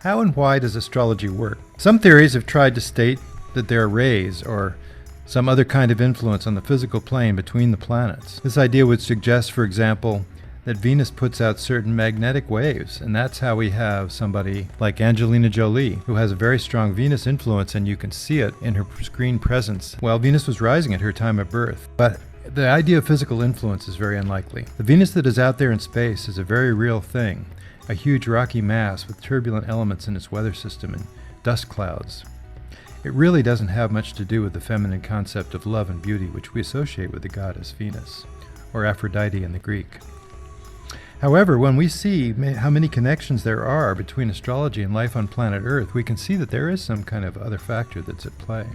How and why does astrology work? Some theories have tried to state that there are rays or some other kind of influence on the physical plane between the planets. This idea would suggest, for example, that Venus puts out certain magnetic waves, and that's how we have somebody like Angelina Jolie, who has a very strong Venus influence, and you can see it in her screen presence. Well, Venus was rising at her time of birth, but the idea of physical influence is very unlikely. The Venus that is out there in space is a very real thing, a huge rocky mass with turbulent elements in its weather system and dust clouds. It really doesn't have much to do with the feminine concept of love and beauty which we associate with the goddess Venus, or Aphrodite in the Greek. However, when we see how many connections there are between astrology and life on planet Earth, we can see that there is some kind of other factor that's at play.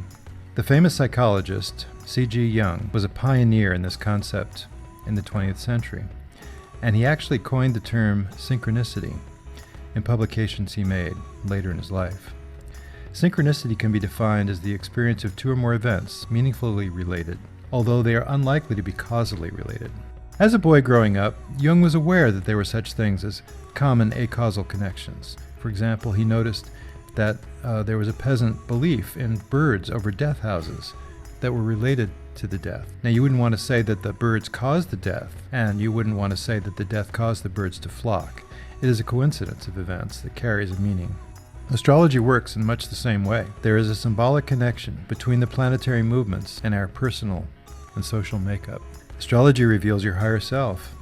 The famous psychologist C.G. Jung was a pioneer in this concept in the 20th century, and he actually coined the term synchronicity in publications he made later in his life. Synchronicity can be defined as the experience of two or more events meaningfully related, although they are unlikely to be causally related. As a boy growing up, Jung was aware that there were such things as common acausal connections. For example, he noticed that there was a peasant belief in birds over death houses that were related to the death. Now, you wouldn't want to say that the birds caused the death, and you wouldn't want to say that the death caused the birds to flock. It is a coincidence of events that carries a meaning. Astrology works in much the same way. There is a symbolic connection between the planetary movements and our personal and social makeup. Astrology reveals your higher self.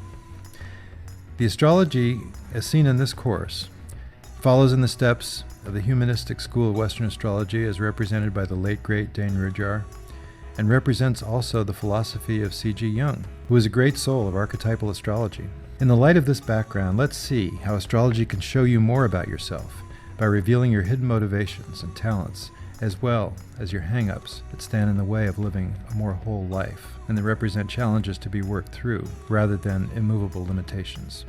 The astrology, as seen in this course, follows in the steps of the humanistic school of Western astrology as represented by the late great Dane Rudhyar, and represents also the philosophy of C.G. Jung, who is a great soul of archetypal astrology. In the light of this background, let's see how astrology can show you more about yourself by revealing your hidden motivations and talents, as well as your hang-ups that stand in the way of living a more whole life and that represent challenges to be worked through rather than immovable limitations.